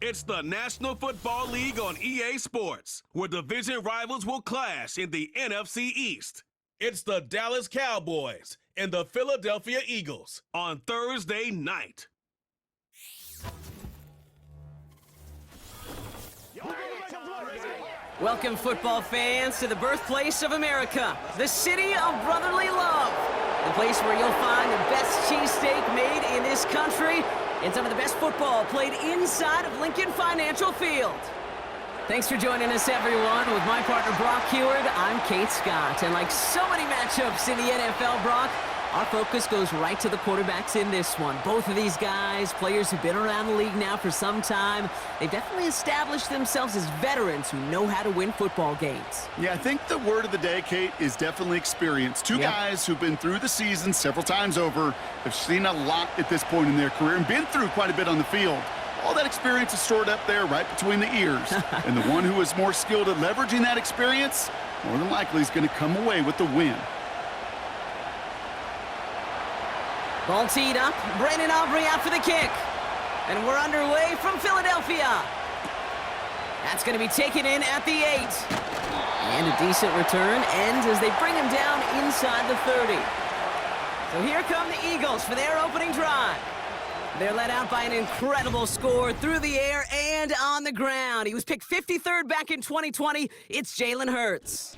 It's the National Football League on EA Sports, where division rivals will clash in the NFC East. It's the Dallas Cowboys and the Philadelphia Eagles on Thursday night. Welcome, football fans, to the birthplace of America, the city of brotherly love. The place where you'll find the best cheesesteak made in this country and some of the best football played inside of Lincoln Financial Field. Thanks for joining us, everyone. With my partner, Brock Heward, I'm Kate Scott. And like so many matchups in the NFL, Brock, our focus goes right to the quarterbacks in this one. Both of these guys, players who've been around the league now for some time, they've definitely established themselves as veterans who know how to win football games. Yeah, I think the word of the day, Kate, is definitely experience. Two guys who've been through the season several times over, have seen a lot at this point in their career and been through quite a bit on the field. All that experience is stored up there right between the ears. And the one who is more skilled at leveraging that experience, more than likely is going to come away with the win. Ball teed up, Brandon Aubrey out for the kick. And we're underway from Philadelphia. That's going to be taken in at the 8. And a decent return ends as they bring him down inside the 30. So here come the Eagles for their opening drive. They're led out by an incredible score through the air and on the ground. He was picked 53rd back in 2020. It's Jalen Hurts.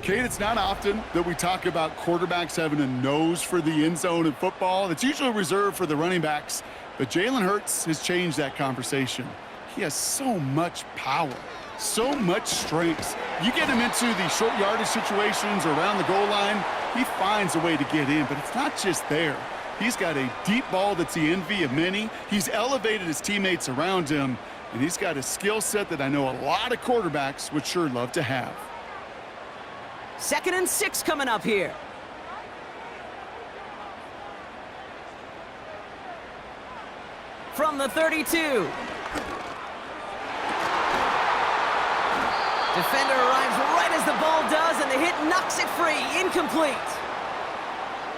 Kate, it's not often that we talk about quarterbacks having a nose for the end zone in football. It's usually reserved for the running backs, but Jalen Hurts has changed that conversation. He has so much power, so much strength. You get him into the short yardage situations or around the goal line, he finds a way to get in, but it's not just there. He's got a deep ball that's the envy of many. He's elevated his teammates around him, and he's got a skill set that I know a lot of quarterbacks would sure love to have. 2nd and 6 coming up here. From the 32. Defender arrives right as the ball does, and the hit knocks it free. Incomplete.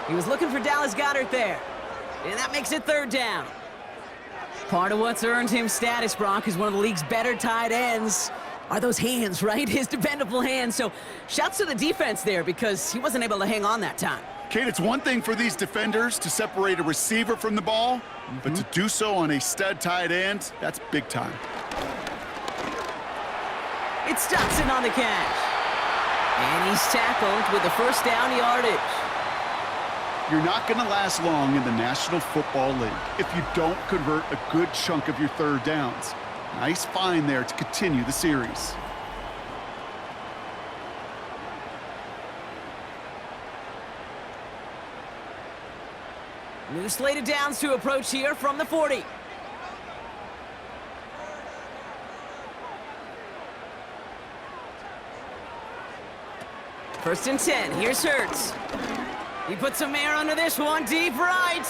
He was looking for Dallas Goedert there, and that makes it 3rd down. Part of what's earned him status, Brock, is one of the league's better tight ends. Are those hands, right? His dependable hands. So shouts to the defense there because he wasn't able to hang on that time. Kate, it's one thing for these defenders to separate a receiver from the ball, but to do so on a stud tight end, that's big time. It's Dotson on the catch. And he's tackled with the 1st down yardage. You're not going to last long in the National Football League if you don't convert a good chunk of your 3rd downs. Nice find there to continue the series. New slate of downs to approach here from the 40. First and 10. Here's Hurts. He puts some air under this one, deep right.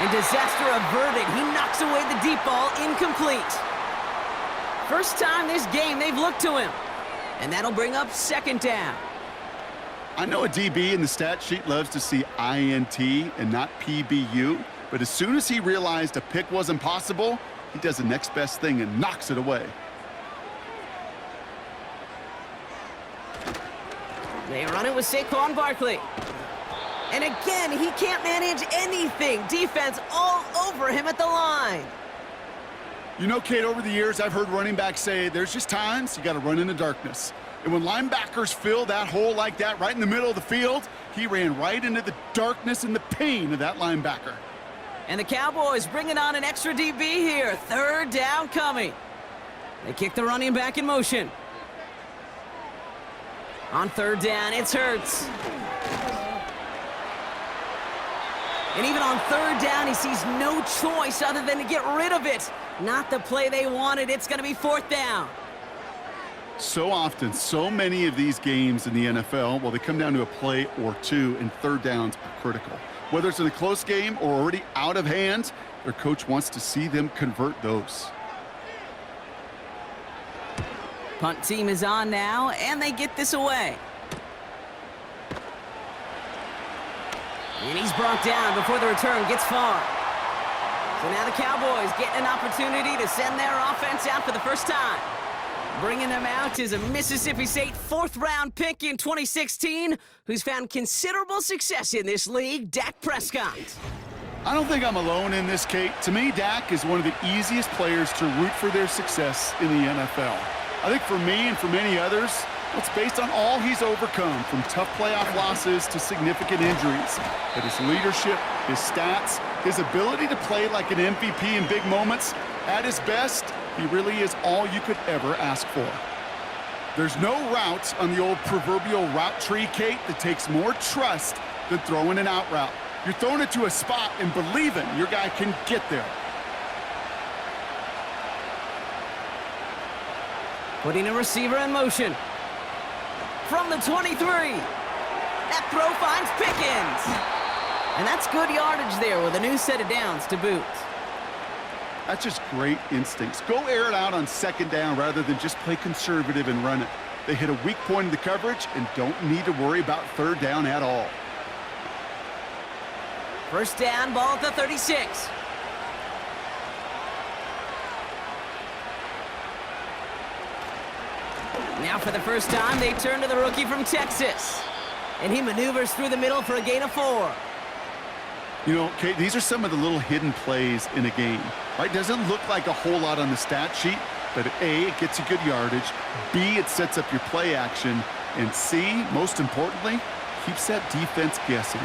And disaster averted. He knocks away the deep ball, incomplete. First time this game they've looked to him. And that'll bring up 2nd down. I know a DB in the stat sheet loves to see INT and not PBU, but as soon as he realized a pick wasn't possible, he does the next best thing and knocks it away. They run it with Saquon Barkley. And again, he can't manage anything. Defense all over him at the line. You know, Kate, over the years, I've heard running backs say there's just times you got to run in the darkness. And when linebackers fill that hole like that right in the middle of the field, he ran right into the darkness and the pain of that linebacker. And the Cowboys bringing on an extra DB here. 3rd down coming. They kick the running back in motion. On 3rd down, it's Hurts. And even on 3rd down, he sees no choice other than to get rid of it. Not the play they wanted. It's going to be 4th down. So often, so many of these games in the NFL, well, they come down to a play or two, and 3rd downs are critical. Whether it's in a close game or already out of hand, their coach wants to see them convert those. Punt team is on now, and they get this away. And he's brought down before the return gets far. So now the Cowboys getting an opportunity to send their offense out for the first time. Bringing them out is a Mississippi State fourth-round pick in 2016 who's found considerable success in this league, Dak Prescott. I don't think I'm alone in this, Kate. To me, Dak is one of the easiest players to root for their success in the NFL. I think for me and for many others, it's based on all he's overcome, from tough playoff losses to significant injuries. But his leadership, his stats, his ability to play like an MVP in big moments, at his best, he really is all you could ever ask for. There's no route on the old proverbial route tree, Kate, that takes more trust than throwing an out route. You're throwing it to a spot and believing your guy can get there. Putting a receiver in motion. From the 23. That throw finds Pickens. And that's good yardage there with a new set of downs to boot. That's just great instincts. Go air it out on second down rather than just play conservative and run it. They hit a weak point in the coverage and don't need to worry about third down at all. First down, ball at the 36. Now for the first time, they turn to the rookie from Texas. And he maneuvers through the middle for a gain of 4. You know, Kate, these are some of the little hidden plays in a game. Right? Doesn't look like a whole lot on the stat sheet, but A, it gets you good yardage. B, it sets up your play action. And C, most importantly, keeps that defense guessing.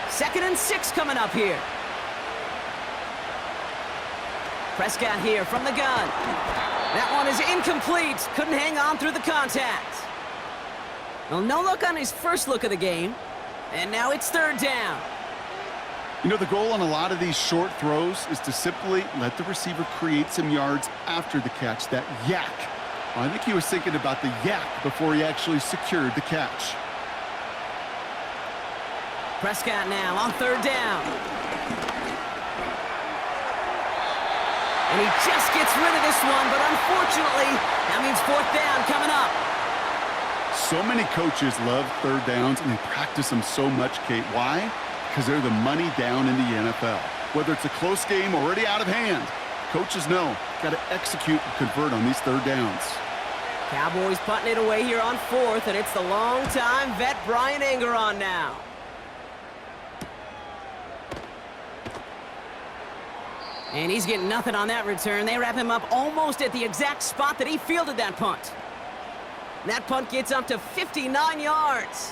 2nd and 6 coming up here. Prescott here from the gun. That one is incomplete. Couldn't hang on through the contact. Well, no look on his first look of the game. And now it's third down. You know, the goal on a lot of these short throws is to simply let the receiver create some yards after the catch, that yak. Well, I think he was thinking about the yak before he actually secured the catch. Prescott now on third down. And he just gets rid of this one, but unfortunately, that means fourth down coming up. So many coaches love third downs, and they practice them so much, Kate. Why? Because they're the money down in the NFL. Whether it's a close game already out of hand, coaches know, got to execute and convert on these third downs. Cowboys putting it away here on fourth, and it's the long-time vet Brian Engeron now. And he's getting nothing on that return. They wrap him up almost at the exact spot that he fielded that punt. That punt gets up to 59 yards.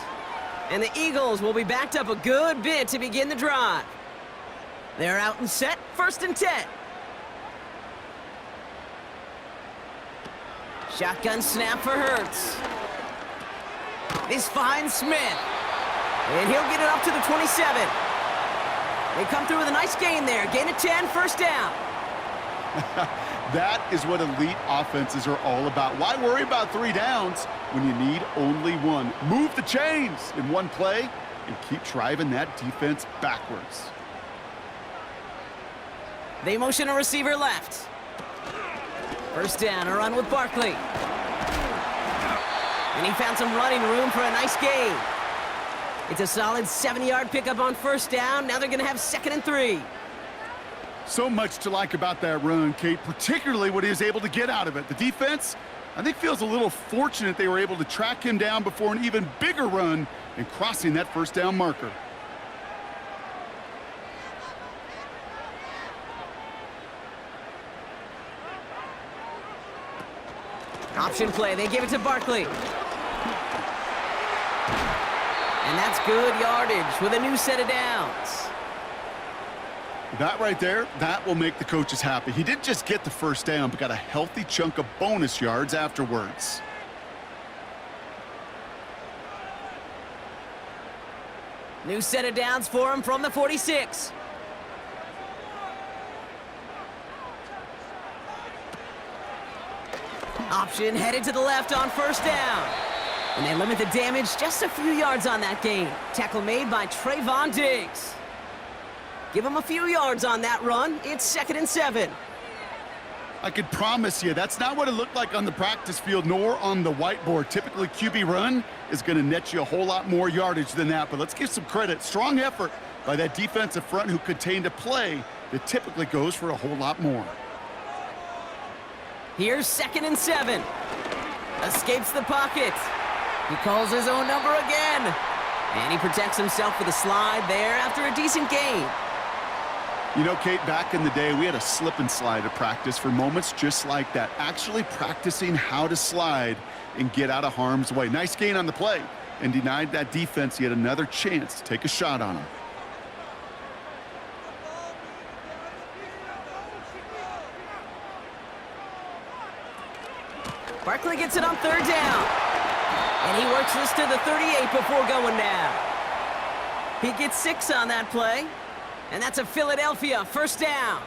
And the Eagles will be backed up a good bit to begin the drive. They're out and set, 1st and 10. Shotgun snap for Hurts. This finds Smith. And he'll get it up to the 27. They come through with a nice gain there. Gain of 10, first down. That is what elite offenses are all about. Why worry about 3 downs when you need only 1? Move the chains in one play and keep driving that defense backwards. They motion a receiver left. First down, a run with Barkley. And he found some running room for a nice gain. It's a solid 7-yard pickup on first down. Now they're going to have 2nd and 3. So much to like about that run, Kate, particularly what he was able to get out of it. The defense, I think, feels a little fortunate they were able to track him down before an even bigger run and crossing that first down marker. Option play. They give it to Barkley. And that's good yardage with a new set of downs. That right there, that will make the coaches happy. He didn't just get the first down, but got a healthy chunk of bonus yards afterwards. New set of downs for him from the 46. Option headed to the left on first down. And they limit the damage just a few yards on that gain. Tackle made by Trayvon Diggs. Give him a few yards on that run. It's 2nd and 7. I could promise you that's not what it looked like on the practice field nor on the whiteboard. Typically, QB run is going to net you a whole lot more yardage than that. But let's give some credit. Strong effort. by that defensive front who contained a play that typically goes for a whole lot more. Here's 2nd and 7. Escapes the pocket. He calls his own number again. And he protects himself with a slide there after a decent gain. You know, Kate, back in the day, we had a slip and slide at practice for moments just like that. Actually practicing how to slide and get out of harm's way. Nice gain on the play and denied that defense yet another chance to take a shot on him. Barkley gets it on 3rd down. And he works this to the 38 before going down. He gets 6 on that play. And that's a Philadelphia 1st down.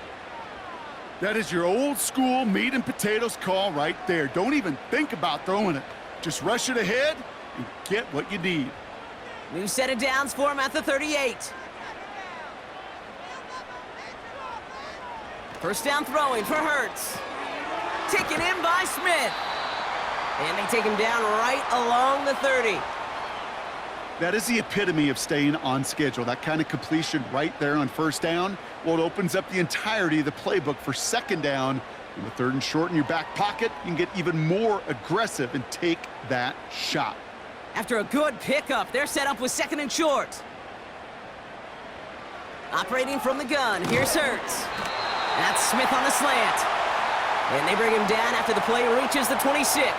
That is your old school meat and potatoes call right there. Don't even think about throwing it. Just rush it ahead and get what you need. New set of downs for him at the 38. 1st down throwing for Hurts. Taken in by Smith. And they take him down right along the 30. That is the epitome of staying on schedule. That kind of completion right there on 1st down. Well, it opens up the entirety of the playbook for 2nd down. And with 3rd and short in your back pocket, you can get even more aggressive and take that shot. After a good pickup, they're set up with 2nd and short. Operating from the gun, here's Hurts. That's Smith on the slant. And they bring him down after the play reaches the 26.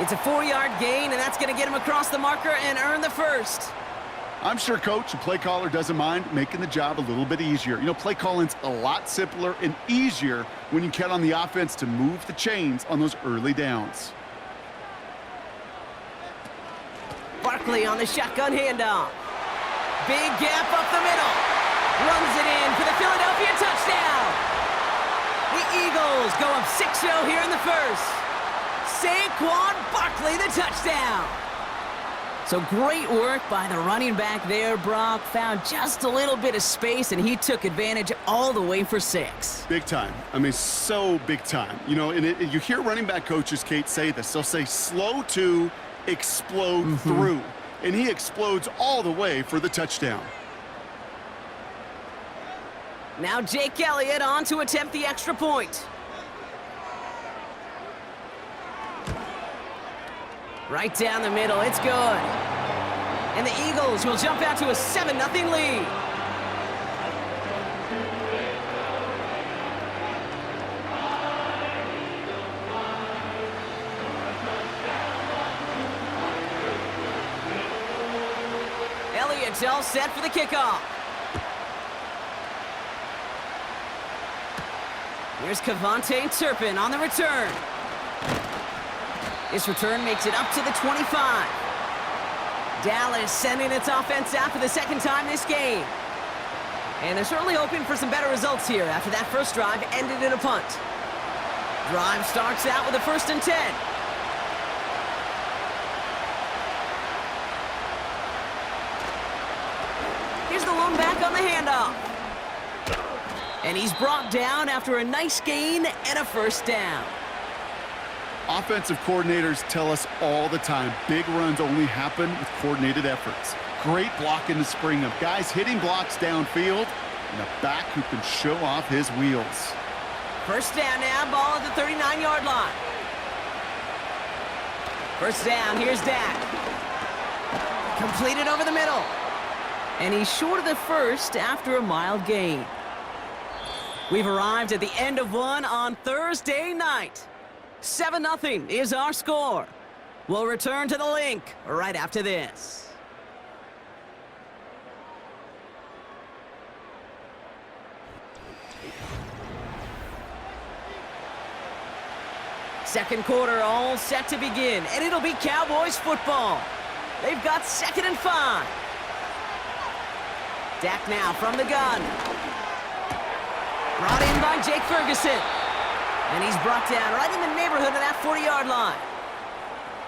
It's a 4-yard gain, and that's going to get him across the marker and earn the 1st. I'm sure coach and play caller doesn't mind making the job a little bit easier. You know, play calling's a lot simpler and easier when you count on the offense to move the chains on those early downs. Barkley on the shotgun handoff. Big gap up the middle. Runs it in for the Philadelphia touchdown. The Eagles go up 6-0 here in the 1st. Saquon Barkley, the touchdown. So great work by the running back there, Brock. Found just a little bit of space, and he took advantage all the way for 6. Big time. I mean, so big time. You know, and you hear running back coaches, Kate, say this. They'll say slow to explode through. And he explodes all the way for the touchdown. Now Jake Elliott on to attempt the extra point. Right down the middle, it's good. And the Eagles will jump out to a 7-0 lead. Elliott's all set for the kickoff. Here's Kevontae Turpin on the return. This return makes it up to the 25. Dallas sending its offense out for the 2nd time this game. And they're certainly hoping for some better results here after that first drive ended in a punt. Drive starts out with a 1st and 10. Here's the lone back on the handoff. And he's brought down after a nice gain and a 1st down. Offensive coordinators tell us all the time, big runs only happen with coordinated efforts. Great blocking to spring them. Guys hitting blocks downfield, and a back who can show off his wheels. 1st down now, ball at the 39-yard line. 1st down, here's Dak. Completed over the middle. And he's short of the 1st after a mild gain. We've arrived at the end of one on Thursday night. 7-0 is our score. We'll return to the link right after this. Second quarter all set to begin, and it'll be Cowboys football. They've got 2nd and 5. Dak now from the gun. Brought in by Jake Ferguson. And he's brought down right in the neighborhood of that 40-yard line.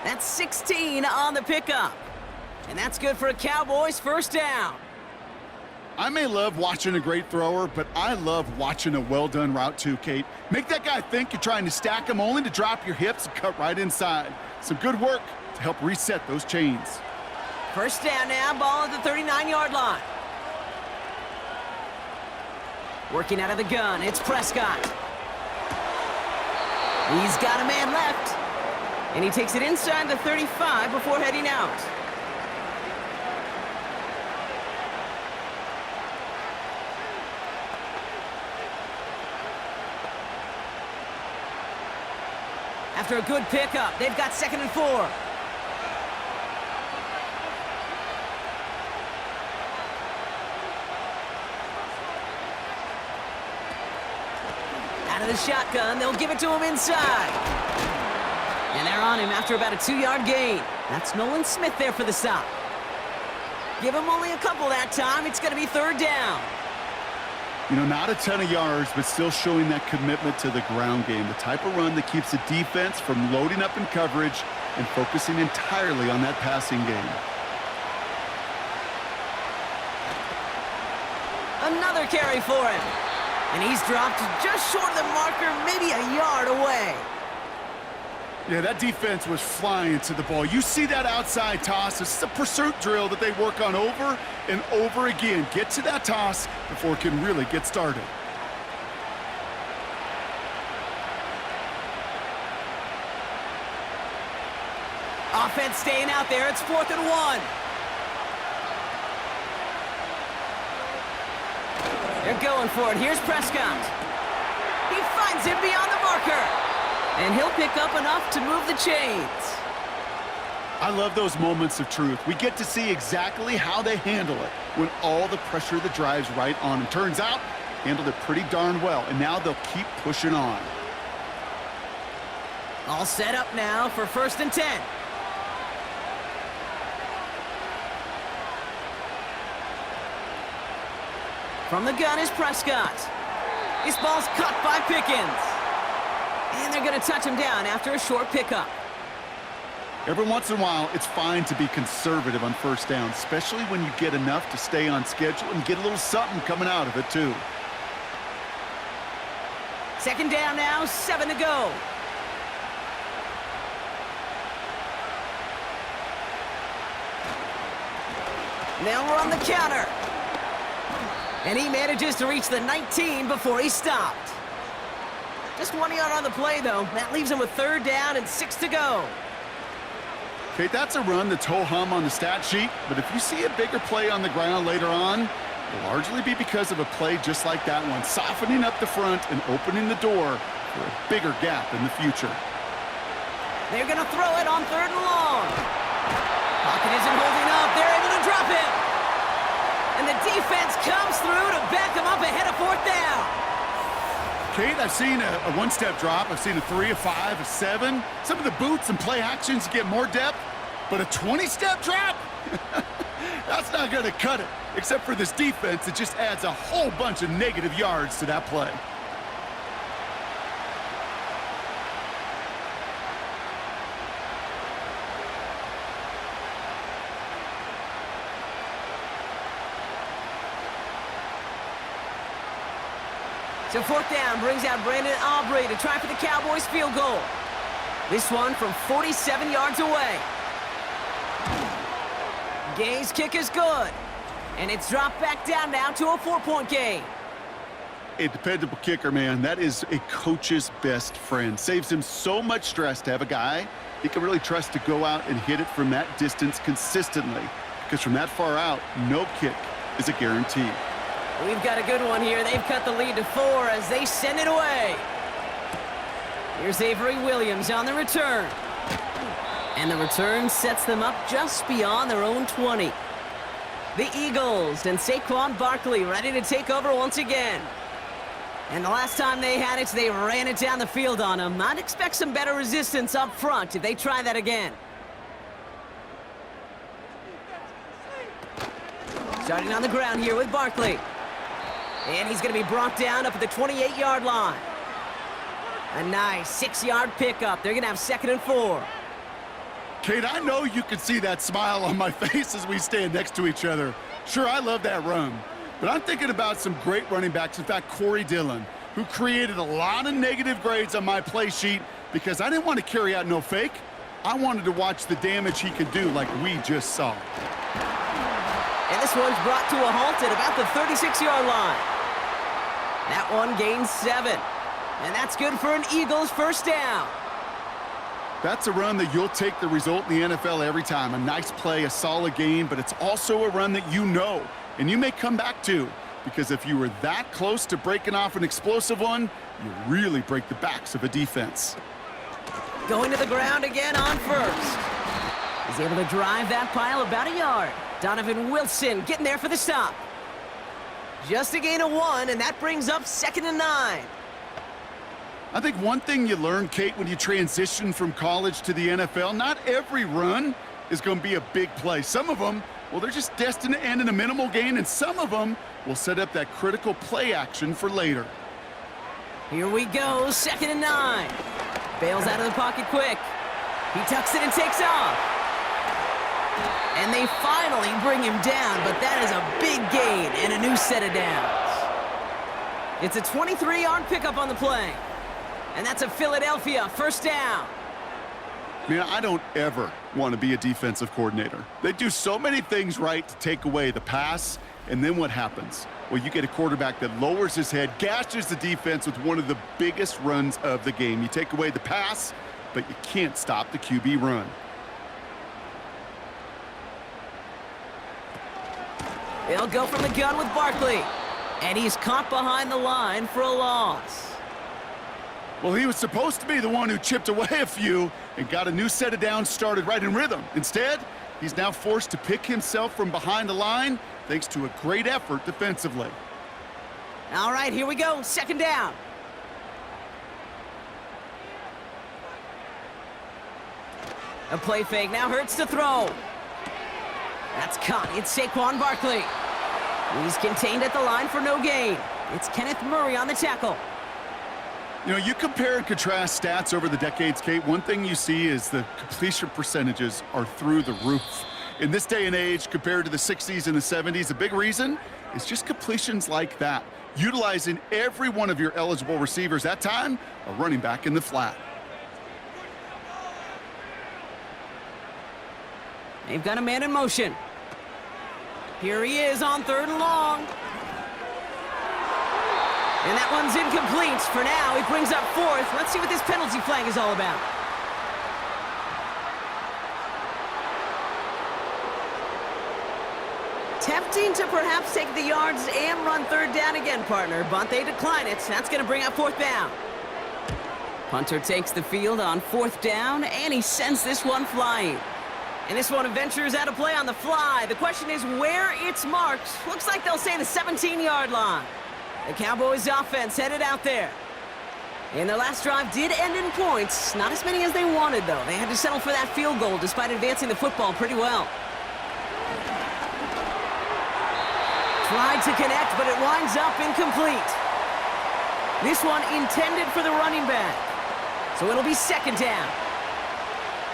That's 16 on the pickup. And that's good for a Cowboys 1st down. I may love watching a great thrower, but I love watching a well-done route too, Kate. Make that guy think you're trying to stack him only to drop your hips and cut right inside. Some good work to help reset those chains. 1st down now, ball at the 39-yard line. Working out of the gun, it's Prescott. He's got a man left. And he takes it inside the 35 before heading out. After a good pickup, they've got 2nd and 4. Out of the shotgun, they'll give it to him inside. And they're on him after about a 2-yard gain. That's Nolan Smith there for the stop. Give him only a couple that time. It's going to be 3rd down. You know, not a ton of yards, but still showing that commitment to the ground game. The type of run that keeps the defense from loading up in coverage and focusing entirely on that passing game. Another carry for him. And he's dropped just short of the marker, maybe a yard away. Yeah, that defense was flying to the ball. You see that outside toss. This is a pursuit drill that they work on over and over again. Get to that toss before it can really get started. Offense staying out there. It's 4th and 1. They're going for it. Here's Prescott. He finds him beyond the marker. And he'll pick up enough to move the chains. I love those moments of truth. We get to see exactly how they handle it when all the pressure that drives right on them. Turns out, handled it pretty darn well, and now they'll keep pushing on. All set up now for 1st and 10. From the gun is Prescott. This ball's caught by Pickens. And they're going to touch him down after a short pickup. Every once in a while, it's fine to be conservative on 1st down, especially when you get enough to stay on schedule and get a little something coming out of it, too. 2nd down now, 7 to go. Now we're on the counter. And he manages to reach the 19 before he stopped. Just 1 yard on the play, though. That leaves him with 3rd down and 6 to go. Okay, that's a run that's ho-hum on the stat sheet, but if you see a bigger play on the ground later on, it'll largely be because of a play just like that one, softening up the front and opening the door for a bigger gap in the future. They're going to throw it on 3rd and long. Pocket isn't holding up. They're able to drop it. And the defense comes through to back them up ahead of 4th down. Kate, I've seen a 1-step drop. I've seen a 3, a 5, a 7. Some of the boots and play actions get more depth, but a 20-step drop? That's not going to cut it, except for this defense. It just adds a whole bunch of negative yards to that play. So 4th down brings out Brandon Aubrey to try for the Cowboys field goal. This one from 47 yards away. Gay's kick is good. And it's dropped back down now to a 4-point game. A dependable kicker, man. That is a coach's best friend. Saves him so much stress to have a guy he can really trust to go out and hit it from that distance consistently. Because from that far out, no kick is a guarantee. We've got a good one here. They've cut the lead to 4 as they send it away. Here's Avery Williams on the return. And the return sets them up just beyond their own 20. The Eagles and Saquon Barkley ready to take over once again. And the last time they had it, they ran it down the field on them. I'd expect some better resistance up front if they try that again. Starting on the ground here with Barkley. And he's going to be brought down up at the 28-yard line. A nice 6-yard pickup. They're going to have 2nd and 4. Kate, I know you can see that smile on my face as we stand next to each other. Sure, I love that run. But I'm thinking about some great running backs. In fact, Corey Dillon, who created a lot of negative grades on my play sheet because I didn't want to carry out no fake. I wanted to watch the damage he could do like we just saw. And this one's brought to a halt at about the 36-yard line. That one gains 7. And that's good for an Eagles first down. That's a run that you'll take the result in the NFL every time. A nice play, a solid game, but it's also a run that you know, and you may come back to, because if you were that close to breaking off an explosive one, you really break the backs of a defense. Going to the ground again on first. He's able to drive that pile about a yard. Donovan Wilson getting there for the stop. Just a gain of 1, and that brings up 2nd and 9. I think one thing you learn, Kate, when you transition from college to the NFL, not every run is going to be a big play. Some of them, well, they're just destined to end in a minimal gain, and some of them will set up that critical play action for later. Here we go, 2nd and 9. Bails out of the pocket quick. He tucks it and takes off. And they finally bring him down, but that is a big gain and a new set of downs. It's a 23-yard pickup on the play. And that's a Philadelphia first down. Man, I don't ever want to be a defensive coordinator. They do so many things right to take away the pass, and then what happens? Well, you get a quarterback that lowers his head, gashes the defense with one of the biggest runs of the game. You take away the pass, but you can't stop the QB run. They'll go from the gun with Barkley. And he's caught behind the line for a loss. Well, he was supposed to be the one who chipped away a few and got a new set of downs started right in rhythm. Instead, he's now forced to pick himself from behind the line thanks to a great effort defensively. All right, here we go. 2nd down. A play fake now hurts to throw. That's caught. It's Saquon Barkley. He's contained at the line for no gain. It's Kenneth Murray on the tackle. You know, you compare and contrast stats over the decades, Kate. One thing you see is the completion percentages are through the roof. In this day and age, compared to the 60s and the 70s, a big reason is just completions like that. Utilizing every one of your eligible receivers. That time, a running back in the flat. They've got a man in motion. Here he is on 3rd and long. And that one's incomplete. For now, he brings up 4th. Let's see what this penalty flag is all about. Tempting to perhaps take the yards and run 3rd down again, partner, but they decline it. That's going to bring up 4th down. Punter takes the field on 4th down, and he sends this one flying. And this one ventures out of play on the fly. The question is where it's marked. Looks like they'll say the 17-yard line. The Cowboys offense headed out there. And their last drive did end in points. Not as many as they wanted, though. They had to settle for that field goal despite advancing the football pretty well. Tried to connect, but it winds up incomplete. This one intended for the running back. So it'll be 2nd down.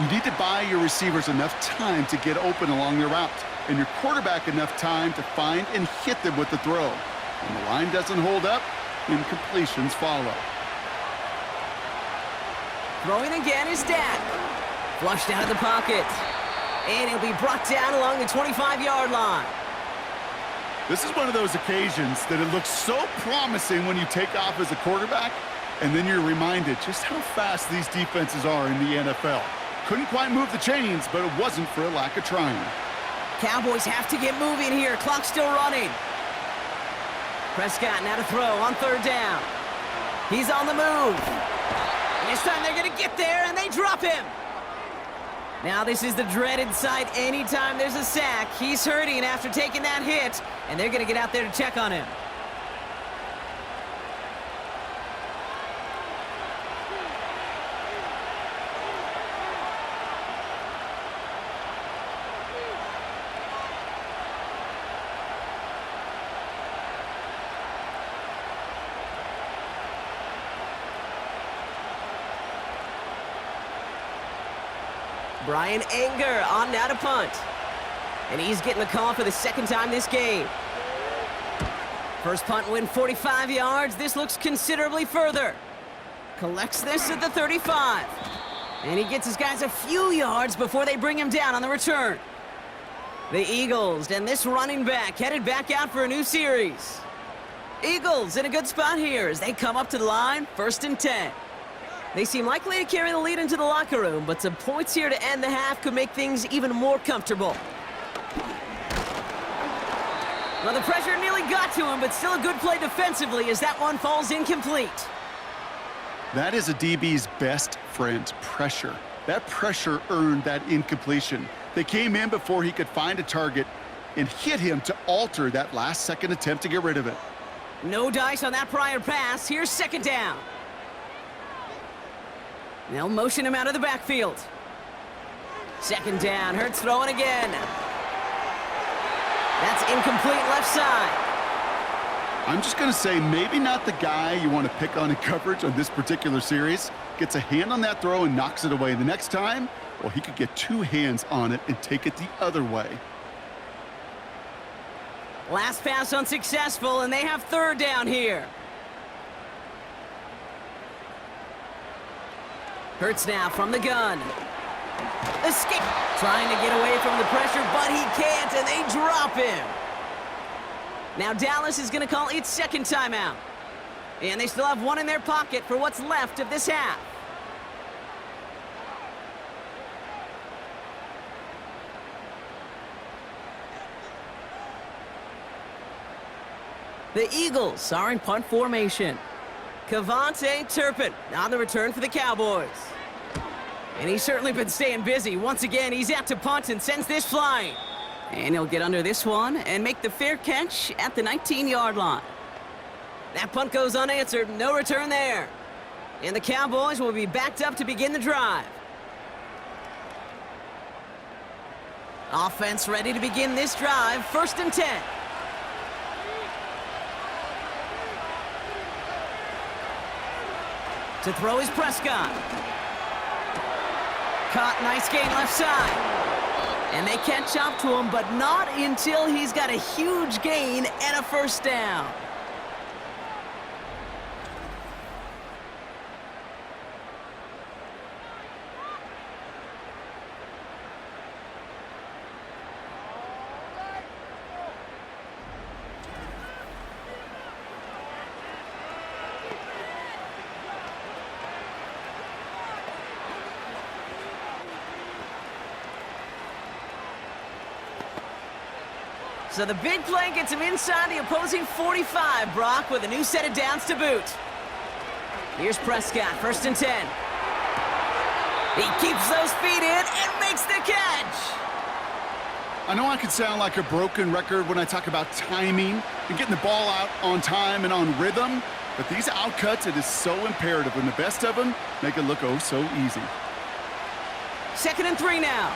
You need to buy your receivers enough time to get open along their route, and your quarterback enough time to find and hit them with the throw. When the line doesn't hold up, incompletions follow. Throwing again is Dak. Flushed out of the pocket. And he'll be brought down along the 25-yard line. This is one of those occasions that it looks so promising when you take off as a quarterback, and then you're reminded just how fast these defenses are in the NFL. Couldn't quite move the chains, but it wasn't for a lack of trying. Cowboys have to get moving here. Clock still running. Prescott now to throw on 3rd down. He's on the move. And this time they're going to get there, and they drop him. Now this is the dreaded sight anytime there's a sack. He's hurting after taking that hit, and they're going to get out there to check on him. Brian Anger on now to punt. And he's getting the call for the 2nd time this game. First punt win 45 yards. This looks considerably further. Collects this at the 35. And he gets his guys a few yards before they bring him down on the return. The Eagles and this running back headed back out for a new series. Eagles in a good spot here as they come up to the line, 1st and 10. They seem likely to carry the lead into the locker room, but some points here to end the half could make things even more comfortable. Well, the pressure nearly got to him, but still a good play defensively as that one falls incomplete. That is a DB's best friend, pressure. That pressure earned that incompletion. They came in before he could find a target and hit him to alter that last-second attempt to get rid of it. No dice on that prior pass. Here's 2nd down. They'll motion him out of the backfield. 2nd down. Hurts throwing again. That's incomplete left side. I'm just going to say maybe not the guy you want to pick on in coverage on this particular series. Gets a hand on that throw and knocks it away. The next time, well, he could get 2 hands on it and take it the other way. Last pass unsuccessful, and they have 3rd down here. Hurts now from the gun. Escape. Trying to get away from the pressure, but he can't, and they drop him. Now Dallas is going to call its 2nd timeout. And they still have 1 in their pocket for what's left of this half. The Eagles are in punt formation. Kavontae Turpin on the return for the Cowboys. And he's certainly been staying busy. Once again, he's out to punt and sends this flying. And he'll get under this one and make the fair catch at the 19-yard line. That punt goes unanswered. No return there. And the Cowboys will be backed up to begin the drive. Offense ready to begin this drive. 1st and 10. To throw is Prescott. Caught, nice gain left side. And they catch up to him, but not until he's got a huge gain and a 1st down. So the big play gets him inside the opposing 45, Brock, with a new set of downs to boot. Here's Prescott, 1st and 10. He keeps those feet in and makes the catch. I know I can sound like a broken record when I talk about timing and getting the ball out on time and on rhythm, but these outcuts, it is so imperative, and the best of them make it look oh so easy. 2nd and 3 now.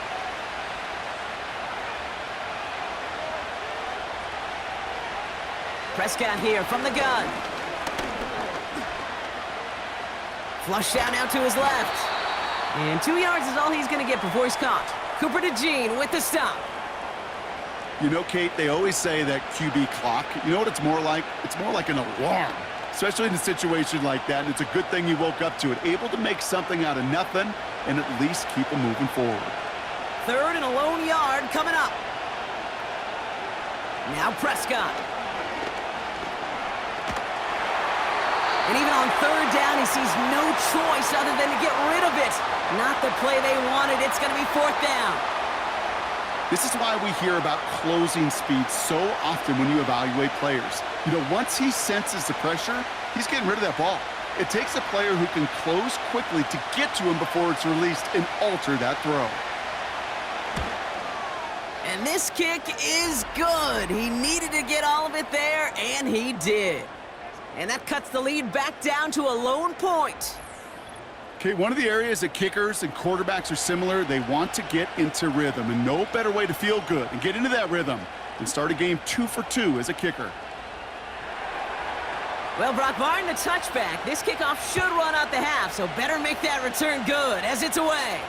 Prescott here from the gun. Flush out now to his left. And 2 yards is all he's going to get before he's caught. Cooper DeJean with the stop. You know, Kate, they always say that QB clock, you know what it's more like? It's more like an alarm, especially in a situation like that. And it's a good thing you woke up to it, able to make something out of nothing and at least keep them moving forward. 3rd and a lone yard coming up. Now Prescott. And even on 3rd down, he sees no choice other than to get rid of it. Not the play they wanted. It's going to be 4th down. This is why we hear about closing speed so often when you evaluate players. You know, once he senses the pressure, he's getting rid of that ball. It takes a player who can close quickly to get to him before it's released and alter that throw. And this kick is good. He needed to get all of it there, and he did. And that cuts the lead back down to a lone point. Okay, one of the areas that kickers and quarterbacks are similar, they want to get into rhythm, and no better way to feel good and get into that rhythm than start a game 2 for 2 as a kicker. Well, Brock, barring the touchback, this kickoff should run out the half, so better make that return good as it's away.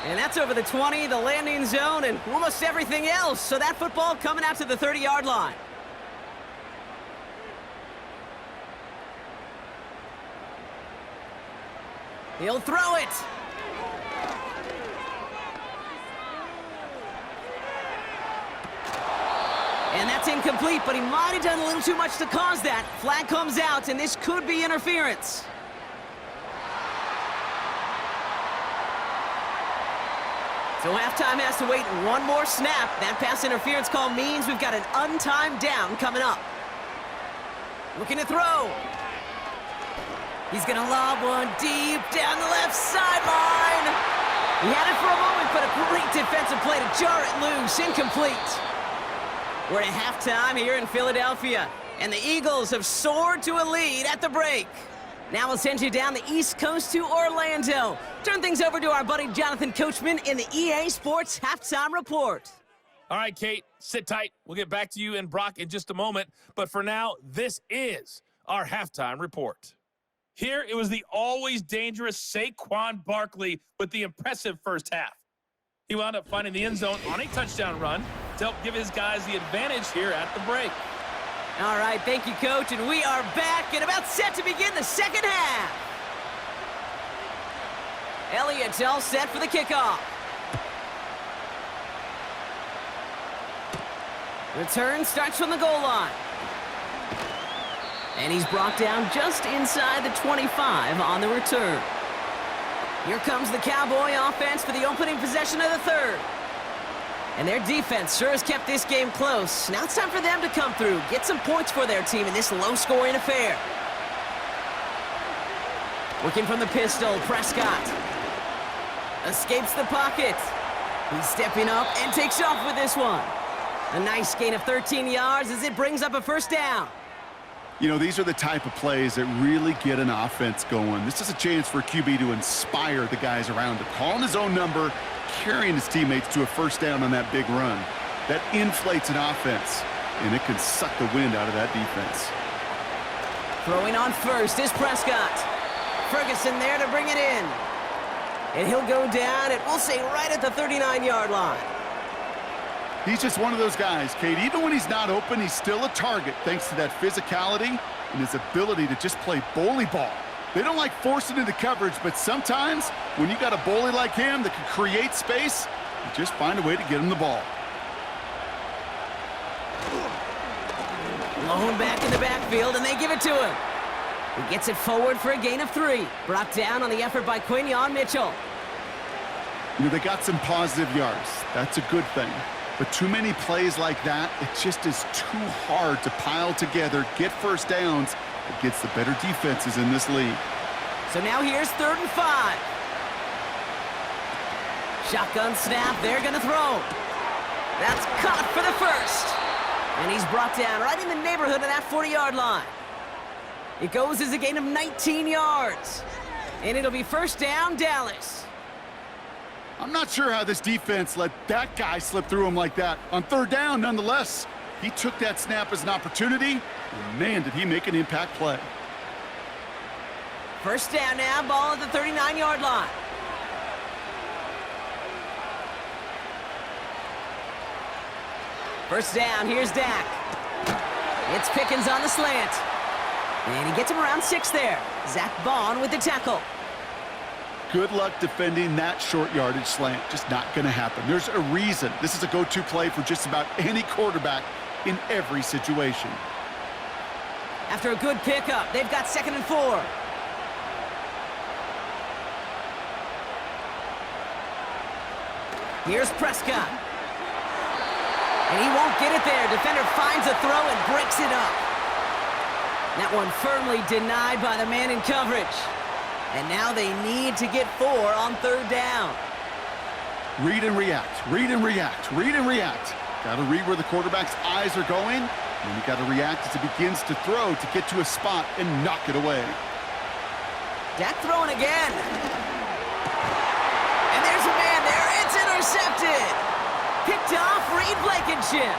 And that's over the 20, the landing zone, and almost everything else. So that football coming out to the 30-yard line. He'll throw it. And That's incomplete, but he might have done a little too much to cause that. Flag comes out, and this could be interference. So halftime has to wait one more snap. That pass interference call means we've got an untimed down coming up. Looking to throw. He's going to lob one deep down the left sideline. He had it for a moment, but a great defensive play to jar it loose. Incomplete. We're at halftime here in Philadelphia, and the Eagles have soared to a lead at the break. Now we'll send you down the East Coast to Orlando. Turn things over to our buddy Jonathan Coachman in the EA Sports Halftime Report. All right, Kate, sit tight. We'll get back to you and Brock in just a moment. But for now, this is our halftime report. Here, it was the always dangerous Saquon Barkley with the impressive first half. He wound up finding the end zone on a touchdown run to help give his guys the advantage here at the break. All right, thank you, Coach, and we are back and about set to begin the second half. Elliott's all set for the kickoff. Return starts from the goal line. And he's brought down just inside the 25 on the return. Here comes the Cowboy offense for the opening possession of the third. And their defense sure has kept this game close. Now it's time for them to come through, get some points for their team in this low-scoring affair. Working from the pistol, Prescott. Escapes the pocket. He's stepping up and takes off with this one. A nice gain of 13 yards as it brings up a first down. You know, these are the type of plays that really get an offense going. This is a chance for QB to inspire the guys around him. Calling his own number, carrying his teammates to a first down on that big run. That inflates an offense, and it can suck the wind out of that defense. Throwing on first is Prescott. Ferguson there to bring it in. And he'll go down, and we'll say right at the 39-yard line. He's just one of those guys, Kate. Even when he's not open, he's still a target thanks to that physicality and his ability to just play bully ball. They don't like forcing into coverage, but sometimes when you got a bully like him that can create space, you just find a way to get him the ball. Blown back in the backfield, and they give it to him. He gets it forward for a gain of 3. Brought down on the effort by Quinion Mitchell. You know, they got some positive yards. That's a good thing. But too many plays like that, it just is too hard to pile together, get first downs against the better defenses in this league. So now here's 3rd and 5. Shotgun snap, they're going to throw. That's caught for the first. And he's brought down right in the neighborhood of that 40-yard line. It goes as a gain of 19 yards. And it'll be first down, Dallas. I'm not sure how this defense let that guy slip through him like that. On 3rd down, nonetheless, he took that snap as an opportunity, and man, did he make an impact play. First down now, ball at the 39-yard line. First down, here's Dak. It's Pickens on the slant. And he gets him around 6 there. Zach Bond with the tackle. Good luck defending that short yardage slant. Just not going to happen. There's a reason. This is a go-to play for just about any quarterback in every situation. After a good pickup, they've got 2nd and 4. Here's Prescott. And he won't get it there. Defender finds a throw and breaks it up. That one firmly denied by the man in coverage. And now they need to get 4 on 3rd down. Read and react, read and react, read and react. Got to read where the quarterback's eyes are going, and you got to react as he begins to throw to get to a spot and knock it away. Dak throwing again. And there's a man there. It's intercepted. Picked off Reed Blankenship.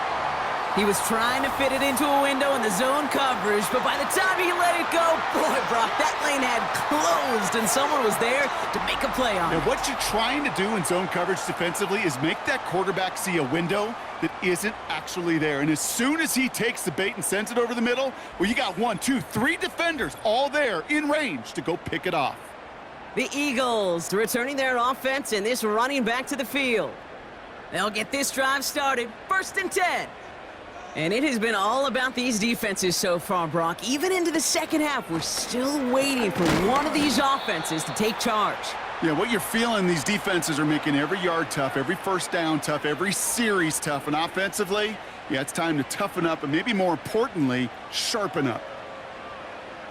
He was trying to fit it into a window in the zone coverage, but by the time he let it go, boy, Brock, that lane had closed, and someone was there to make a play on it. Now, what you're trying to do in zone coverage defensively is make that quarterback see a window that isn't actually there. And as soon as he takes the bait and sends it over the middle, well, you got 1, 2, 3 defenders all there in range to go pick it off. The Eagles returning their offense and this running back to the field. They'll get this drive started. 1st and 10. And it has been all about these defenses so far, Brock. Even into the second half, we're still waiting for one of these offenses to take charge. Yeah, what you're feeling, these defenses are making every yard tough, every first down tough, every series tough. And offensively, yeah, it's time to toughen up and maybe more importantly, sharpen up.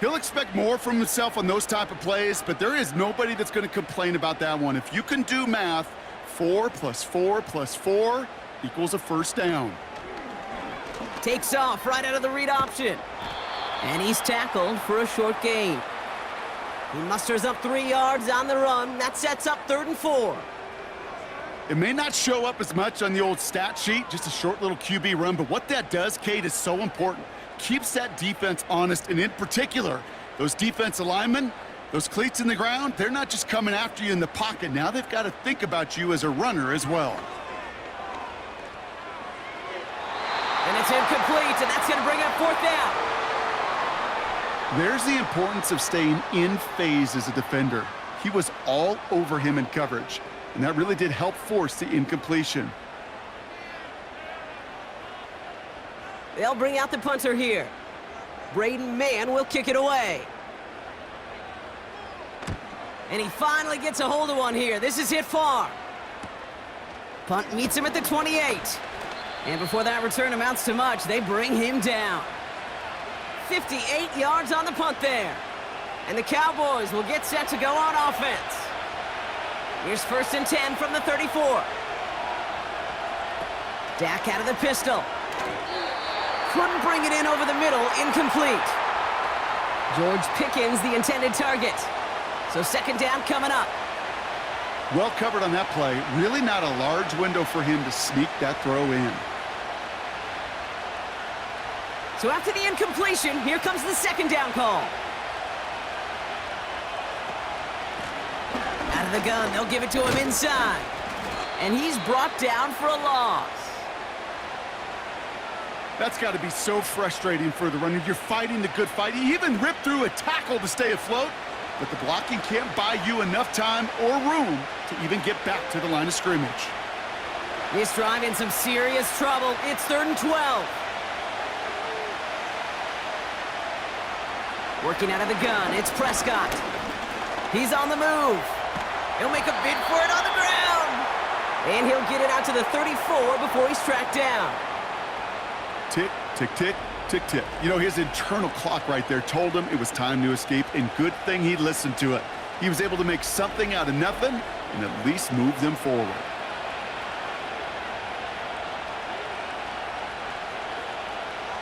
He'll expect more from himself on those type of plays, but there is nobody that's going to complain about that one. If you can do math, 4 + 4 + 4 equals a first down. Takes off right out of the read option. And he's tackled for a short gain. He musters up 3 yards on the run. That sets up 3rd and 4. It may not show up as much on the old stat sheet, just a short little QB run, but what that does, Kate, is so important. Keeps that defense honest, and in particular, those defensive linemen, those cleats in the ground, they're not just coming after you in the pocket. Now they've got to think about you as a runner as well. And it's incomplete, and that's going to bring up 4th down. There's the importance of staying in phase as a defender. He was all over him in coverage, and that really did help force the incompletion. They'll bring out the punter here. Braden Mann will kick it away. And he finally gets a hold of one here. This is hit far. Punt meets him at the 28. And before that return amounts to much, they bring him down. 58 yards on the punt there. And the Cowboys will get set to go on offense. Here's 1st and 10 from the 34. Dak out of the pistol. Couldn't bring it in over the middle, incomplete. George Pickens, the intended target. So 2nd down coming up. Well covered on that play. Really not a large window for him to sneak that throw in. So after the incompletion, here comes the 2nd down call. Out of the gun, they'll give it to him inside. And he's brought down for a loss. That's got to be so frustrating for the runner. You're fighting the good fight. You even ripped through a tackle to stay afloat, but the blocking can't buy you enough time or room to even get back to the line of scrimmage. This drive in some serious trouble. It's 3rd and 12. Working out of the gun, it's Prescott. He's on the move. He'll make a bid for it on the ground. And he'll get it out to the 34 before he's tracked down. Tick, tick, tick, tick, tick. You know, his internal clock right there told him it was time to escape, and good thing he listened to it. He was able to make something out of nothing and at least move them forward.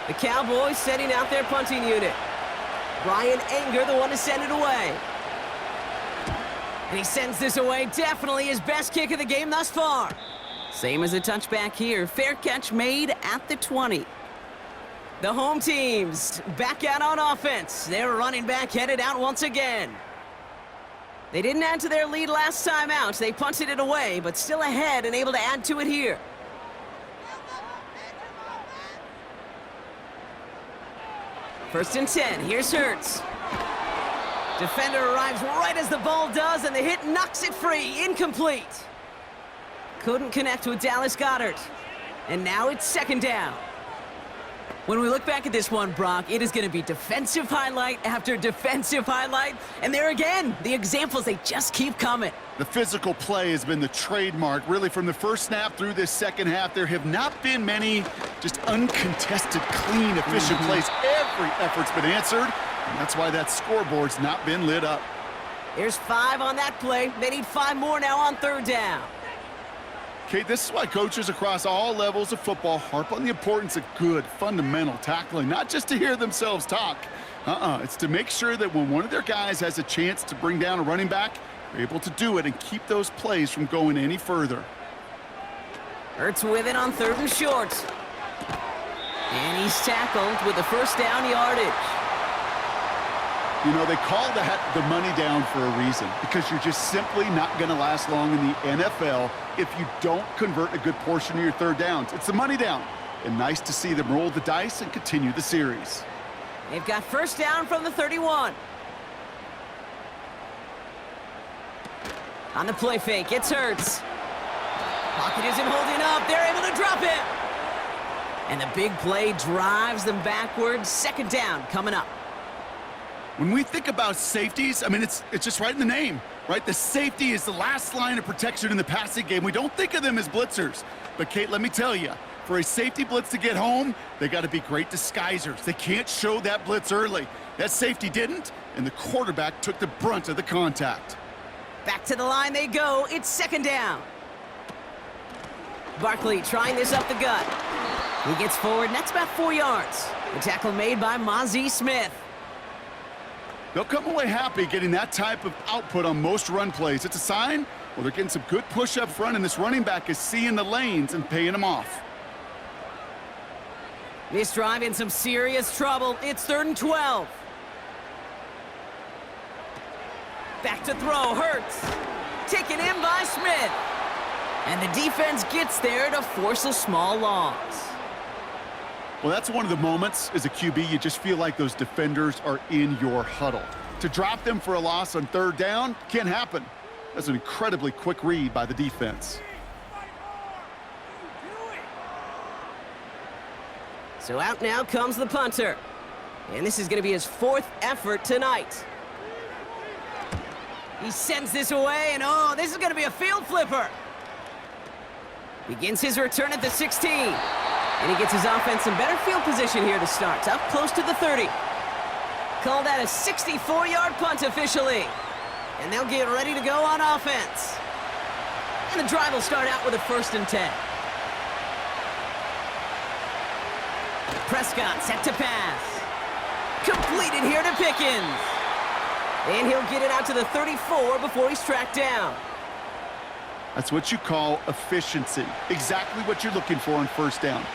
The Cowboys setting out their punting unit. Brian Anger, the one to send it away. And he sends this away. Definitely his best kick of the game thus far. Same as a touchback here. Fair catch made at the 20. The home teams back out on offense. Their running back headed out once again. They didn't add to their lead last time out. They punted it away, but still ahead and able to add to it here. First and 10. Here's Hurts. Defender arrives right as the ball does, and the hit knocks it free. Incomplete. Couldn't connect with Dallas Goedert. And now it's 2nd down. When we look back at this one, Brock, it is going to be defensive highlight after defensive highlight. And there again, the examples, they just keep coming. The physical play has been the trademark. Really, from the first snap through this second half, there have not been many just uncontested, clean, efficient plays. Every effort's been answered, and that's why that scoreboard's not been lit up. There's 5 on that play. They need 5 more now on 3rd down. Okay, this is why coaches across all levels of football harp on the importance of good, fundamental tackling, not just to hear themselves talk. It's to make sure that when one of their guys has a chance to bring down a running back, they're able to do it and keep those plays from going any further. Hurts with it on 3rd and short. And he's tackled with the 1st down yardage. You know, they call that the money down for a reason, because you're just simply not going to last long in the NFL if you don't convert a good portion of your 3rd downs. It's the money down. And nice to see them roll the dice and continue the series. They've got 1st down from the 31. On the play fake, it's Hurts. Pocket isn't holding up. They're able to drop it. And the big play drives them backwards. Second down coming up. When we think about safeties, I mean, it's just right in the name, right? The safety is the last line of protection in the passing game. We don't think of them as blitzers. But, Kate, let me tell you, for a safety blitz to get home, they got to be great disguisers. They can't show that blitz early. That safety didn't, and the quarterback took the brunt of the contact. Back to the line they go. It's second down. Barkley trying this up the gut. He gets forward, and that's about 4 yards. The tackle made by Mozzie Smith. They'll come away happy getting that type of output on most run plays. It's a sign, well, they're getting some good push up front, and this running back is seeing the lanes and paying them off. This drive in some serious trouble. It's 3rd and 12. Back to throw, Hurts. Taken in by Smith. And the defense gets there to force a small loss. Well, that's one of the moments as a QB, you just feel like those defenders are in your huddle. To drop them for a loss on 3rd down can't happen. That's an incredibly quick read by the defense. So out now comes the punter. And this is going to be his 4th effort tonight. He sends this away, and oh, this is going to be a field flipper. Begins his return at the 16. And he gets his offense in better field position here to start. Up close to the 30. Call that a 64-yard punt officially. And they'll get ready to go on offense. And the drive will start out with a 1st and 10. Prescott set to pass. Completed here to Pickens. And he'll get it out to the 34 before he's tracked down. That's what you call efficiency. Exactly what you're looking for on 1st down.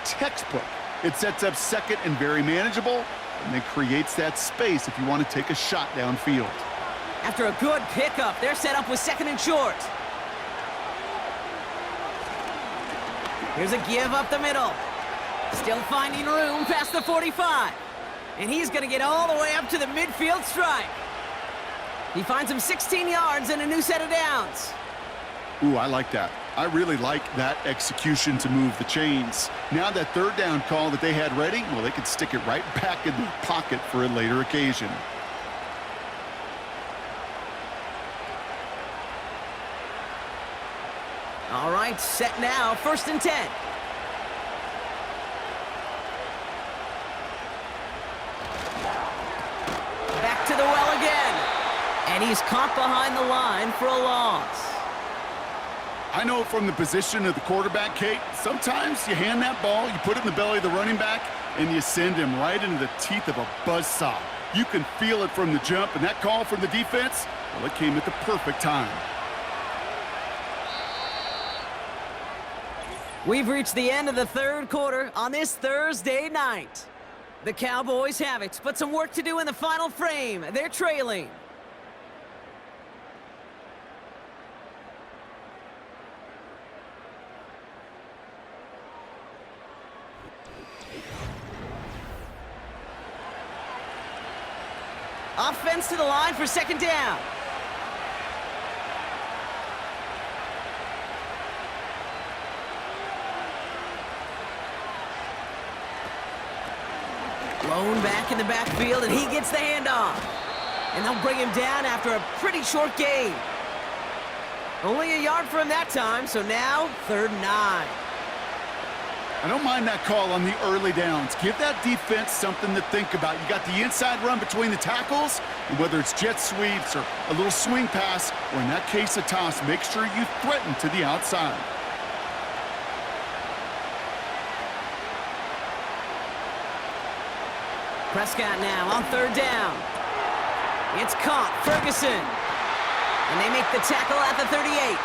Textbook. It sets up 2nd and very manageable, and then creates that space if you want to take a shot downfield. After a good pickup, they're set up with 2nd and short. Here's a give up the middle. Still finding room past the 45. And he's going to get all the way up to the midfield stripe. He finds him 16 yards and a new set of downs. Ooh, I like that. I really like that execution to move the chains. Now that 3rd down call that they had ready, well, they could stick it right back in the pocket for a later occasion. All right, set now, 1st and 10. Back to the well again. And he's caught behind the line for a loss. I know from the position of the quarterback, Kate, sometimes you hand that ball, you put it in the belly of the running back, and you send him right into the teeth of a buzzsaw. You can feel it from the jump, and that call from the defense, well, it came at the perfect time. We've reached the end of the 3rd quarter on this Thursday night. The Cowboys have it, but some work to do in the final frame. They're trailing. Offense to the line for 2nd down. Blown back in the backfield, and he gets the handoff. And they'll bring him down after a pretty short gain. Only a yard for him that time, so now 3rd and 9. I don't mind that call on the early downs. Give that defense something to think about. You got the inside run between the tackles, and whether it's jet sweeps or a little swing pass, or in that case a toss, make sure you threaten to the outside. Prescott now on 3rd down. It's caught, Ferguson. And they make the tackle at the 38.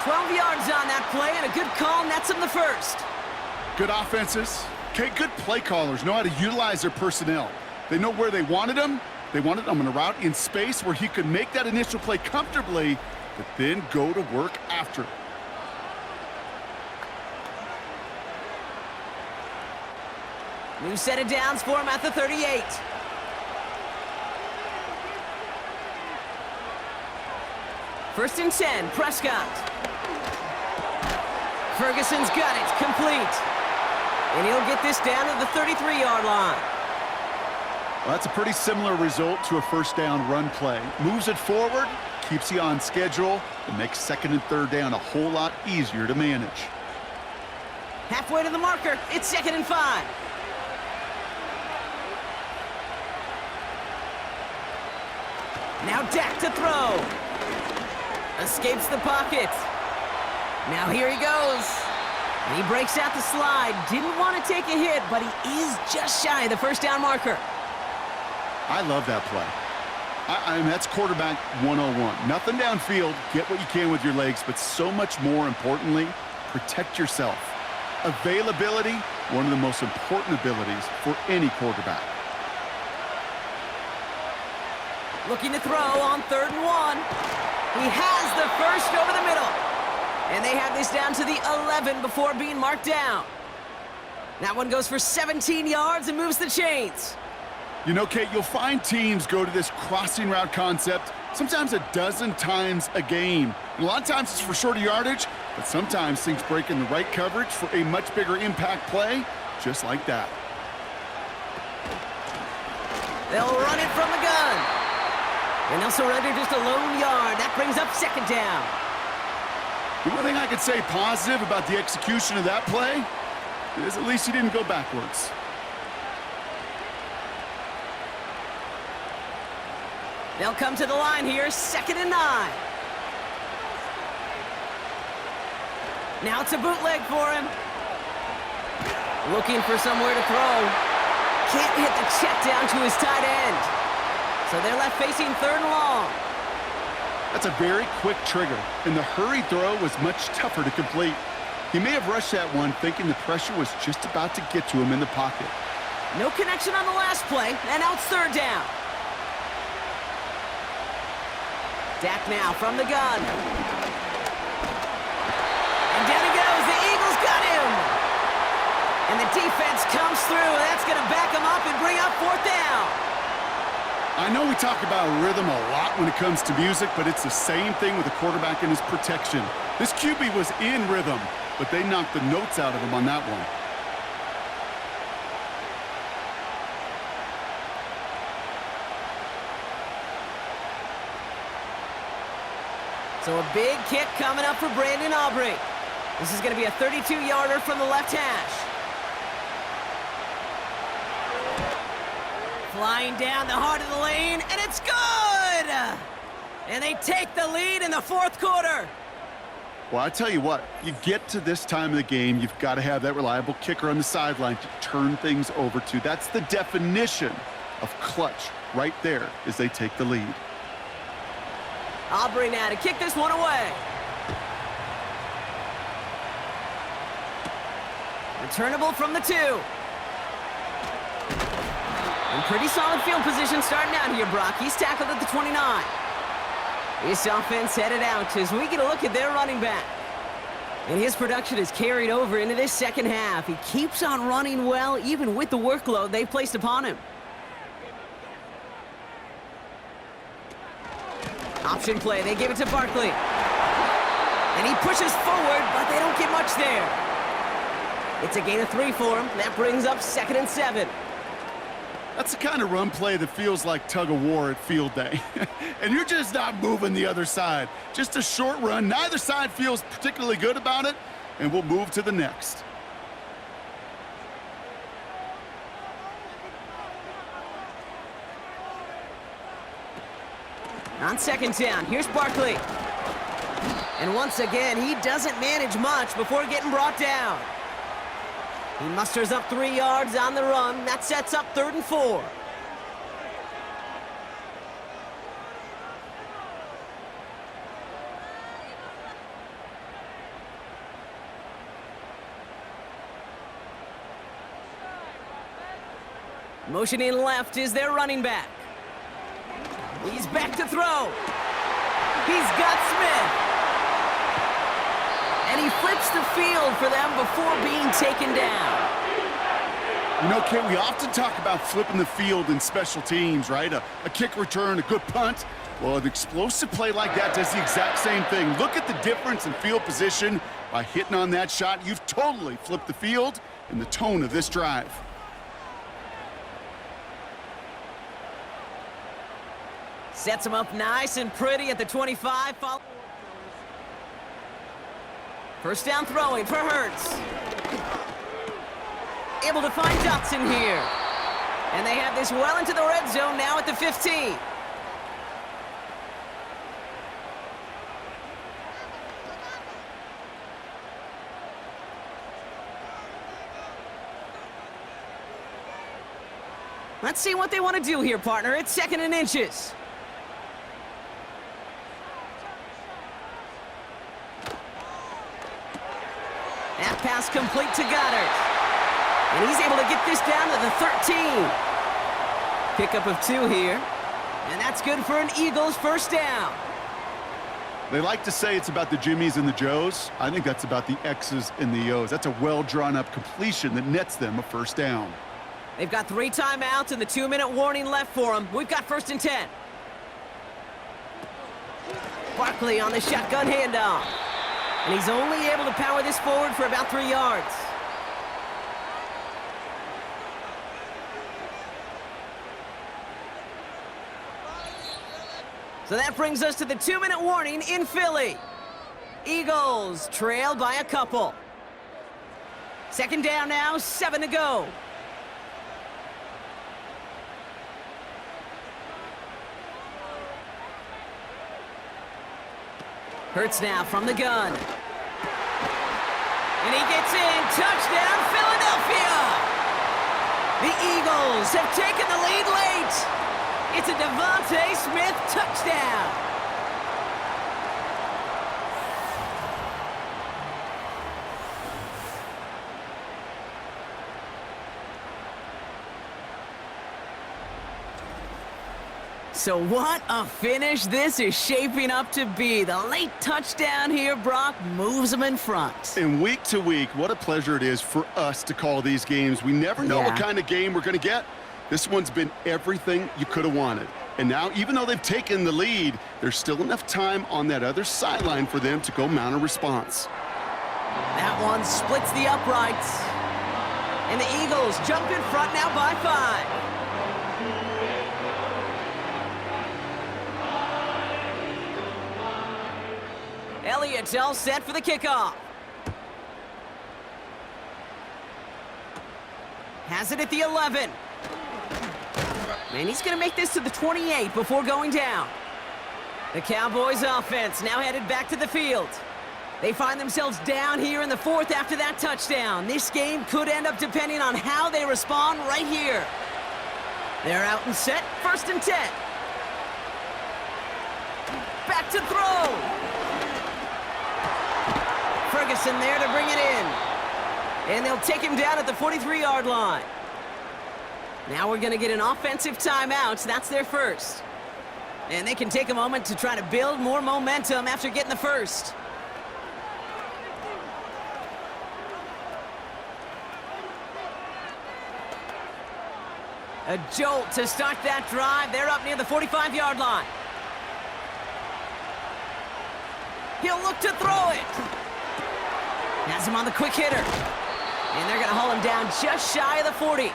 12 yards on that play, and a good call nets him the 1st. Good offenses. Okay, good play callers know how to utilize their personnel. They know where they wanted them. They wanted them on a route in space where he could make that initial play comfortably, but then go to work after. New set of downs for him at the 38. First and 10, Prescott. Ferguson's got it, complete. And he'll get this down to the 33-yard line. Well, that's a pretty similar result to a first down run play. Moves it forward, keeps you on schedule, and makes second and third down a whole lot easier to manage. Halfway to the marker, it's 2nd and 5. Now Dak to throw. Escapes the pocket. Now here he goes. And he breaks out the slide. Didn't want to take a hit, but he is just shy of the first down marker. I love that play. I mean, that's quarterback 101. Nothing downfield, get what you can with your legs, but so much more importantly, protect yourself. Availability, one of the most important abilities for any quarterback. Looking to throw on 3rd and 1. He has the first over the middle. And they have this down to the 11 before being marked down. That one goes for 17 yards and moves the chains. You know, Kate, you'll find teams go to this crossing route concept sometimes a dozen times a game. And a lot of times it's for shorter yardage, but sometimes things break in the right coverage for a much bigger impact play, just like that. They'll run it from the gun. And they'll surrender just a lone yard. That brings up 2nd down. The one thing I could say positive about the execution of that play is at least he didn't go backwards. They'll come to the line here, 2nd and 9. Now it's a bootleg for him. Looking for somewhere to throw. Can't hit the check down to his tight end. So they're left facing 3rd and long. That's a very quick trigger, and the hurry throw was much tougher to complete. He may have rushed that one thinking the pressure was just about to get to him in the pocket. No connection on the last play, and now it's 3rd down. Dak now from the gun. And down he goes. The Eagles got him. And the defense comes through. That's going to back him up and bring up 4th down. I know we talk about rhythm a lot when it comes to music, but it's the same thing with the quarterback and his protection. This QB was in rhythm, but they knocked the notes out of him on that one. So a big kick coming up for Brandon Aubrey. This is going to be a 32-yarder from the left hash. Flying down the heart of the lane, and it's good! And they take the lead in the 4th quarter. Well, I tell you what, you get to this time of the game, you've got to have that reliable kicker on the sideline to turn things over to. That's the definition of clutch right there as they take the lead. Aubrey now to kick this one away. Returnable from the 2. And pretty solid field position starting out here, Brock. He's tackled at the 29. This offense headed out as we get a look at their running back. And his production is carried over into this 2nd half. He keeps on running well, even with the workload they've placed upon him. Option play, they give it to Barkley. And he pushes forward, but they don't get much there. It's a gain of 3 for him. That brings up 2nd and 7. That's the kind of run play that feels like tug of war at field day. And you're just not moving the other side. Just a short run. Neither side feels particularly good about it, and we'll move to the next. On 2nd down, here's Barkley. And once again, he doesn't manage much before getting brought down. He musters up 3 yards on the run. That sets up 3rd and 4. Motioning left is their running back. He's back to throw. He's got Smith. And he flips the field for them before being taken down. You know, Kate, we often talk about flipping the field in special teams, right? A kick return, a good punt. Well, an explosive play like that does the exact same thing. Look at the difference in field position by hitting on that shot. You've totally flipped the field, in the tone of this drive. Sets him up nice and pretty at the 25. First down throwing for Hurts. Able to find Dotson here. And they have this well into the red zone now at the 15. Let's see what they want to do here, partner. It's 2nd and inches. That pass complete to Goddard. And he's able to get this down to the 13. Pickup of 2 here. And that's good for an Eagles first down. They like to say it's about the Jimmies and the Joes. I think that's about the X's and the O's. That's a well-drawn-up completion that nets them a first down. They've got 3 timeouts and the 2-minute warning left for them. We've got 1st and 10. Barkley on the shotgun handoff. And he's only able to power this forward for about 3 yards. So that brings us to the 2-minute warning in Philly. Eagles trail by a couple. 2nd down now, 7 to go. Hurts now from the gun. And he gets in. Touchdown, Philadelphia! The Eagles have taken the lead late. It's a Devontae Smith touchdown. So what a finish this is shaping up to be. The late touchdown here, Brock, moves them in front. And week to week, what a pleasure it is for us to call these games. We never know what kind of game we're going to get. This one's been everything you could have wanted. And now, even though they've taken the lead, there's still enough time on that other sideline for them to go mount a response. That one splits the uprights. And the Eagles jump in front now by 5. Elliott's all set for the kickoff. Has it at the 11. And he's going to make this to the 28 before going down. The Cowboys offense now headed back to the field. They find themselves down here in the 4th after that touchdown. This game could end up depending on how they respond right here. They're out and set, 1st and 10. Back to throw. Ferguson there to bring it in. And they'll take him down at the 43-yard line. Now we're going to get an offensive timeout. That's their first. And they can take a moment to try to build more momentum after getting the first. A jolt to start that drive. They're up near the 45-yard line. He'll look to throw it. Has him on the quick hitter. And they're going to haul him down just shy of the 40.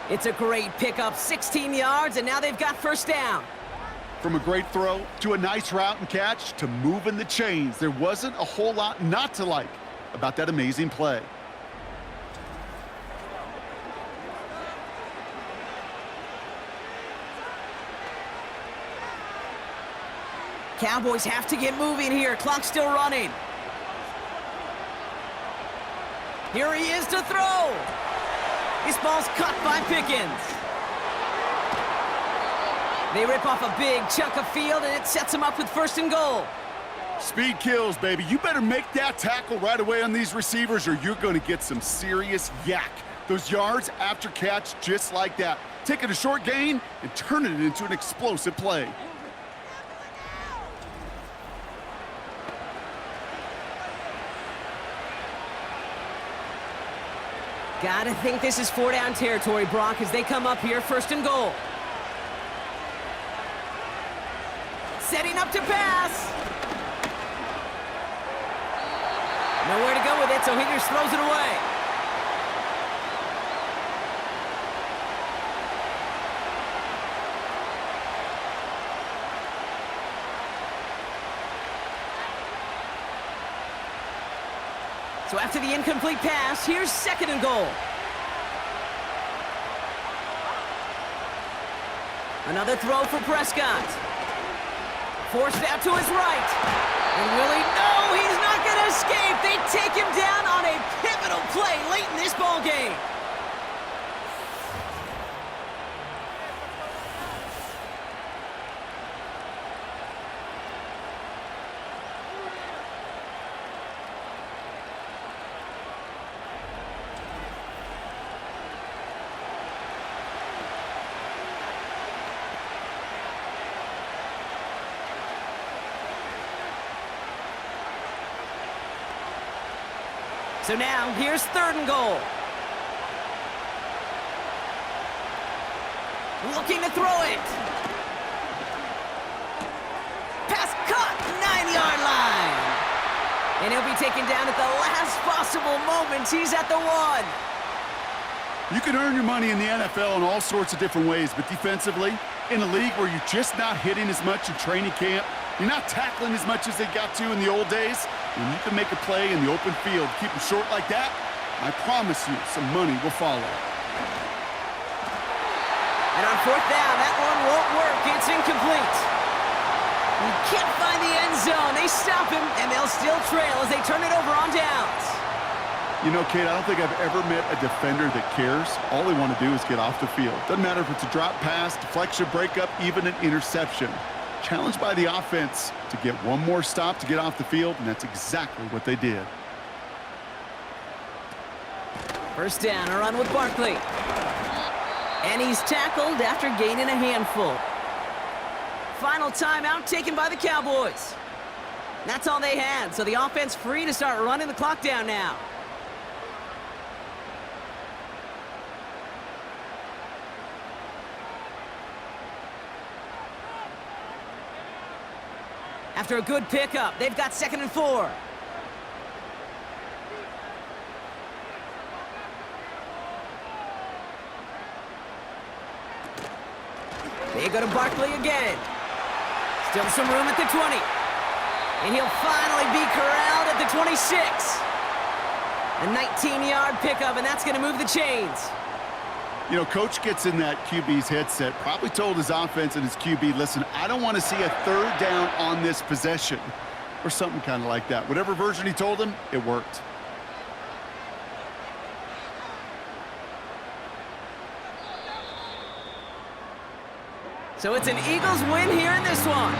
It's a great pickup, 16 yards, and now they've got first down. From a great throw to a nice route and catch to moving the chains, there wasn't a whole lot not to like about that amazing play. Cowboys have to get moving here. Clock's still running. Here he is to throw. This ball's caught by Pickens. They rip off a big chunk of field, and it sets them up with 1st and goal. Speed kills, baby. You better make that tackle right away on these receivers, or you're going to get some serious yak. Those yards after catch just like that. Taking a short gain and turning it into an explosive play. Gotta think this is 4-down territory, Brock, as they come up here, 1st and goal. Setting up to pass. Nowhere to go with it, so Higgins throws it away. So after the incomplete pass, here's 2nd and goal. Another throw for Prescott. Forced out to his right. And will he? No, he's not going to escape. They take him down on a pivotal play late in this ball game. So now, here's 3rd and goal. Looking to throw it. Pass caught, 9-yard line. And he'll be taken down at the last possible moment. He's at the 1. You can earn your money in the NFL in all sorts of different ways, but defensively, in a league where you're just not hitting as much in training camp, you're not tackling as much as they got to in the old days, when you can make a play in the open field, keep them short like that, I promise you some money will follow. And on 4th down, that one won't work. It's incomplete. He can't find the end zone. They stop him, and they'll still trail as they turn it over on downs. You know, Kate, I don't think I've ever met a defender that cares. All they want to do is get off the field. Doesn't matter if it's a drop pass, deflection, breakup, even an interception. Challenged by the offense to get one more stop to get off the field, and that's exactly what they did. 1st down, a run with Barkley. And he's tackled after gaining a handful. Final timeout taken by the Cowboys. That's all they had, so the offense free to start running the clock down now. After a good pickup, they've got 2nd and 4. They go to Barkley again. Still some room at the 20. And he'll finally be corralled at the 26. A 19-yard pickup, and that's going to move the chains. You know, Coach gets in that QB's headset, probably told his offense and his QB, listen, I don't want to see a 3rd down on this possession, or something kind of like that. Whatever version he told him, it worked. So it's an Eagles win here in this one.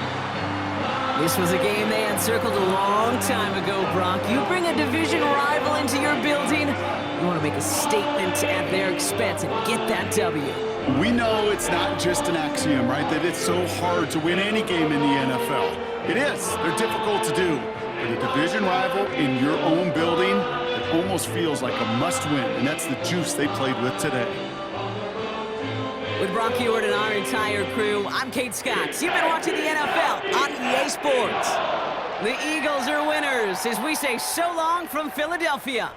This was a game they had circled a long time ago, Brock. You bring a division rival into your building, you want to make a statement at their expense and get that W. We know it's not just an axiom, right, that it's so hard to win any game in the NFL. It is. They're difficult to do. But a division rival in your own building, it almost feels like a must-win, and that's the juice they played with today. With Brock Heward and our entire crew, I'm Kate Scott. You've been watching the NFL on EA Sports. The Eagles are winners as we say so long from Philadelphia.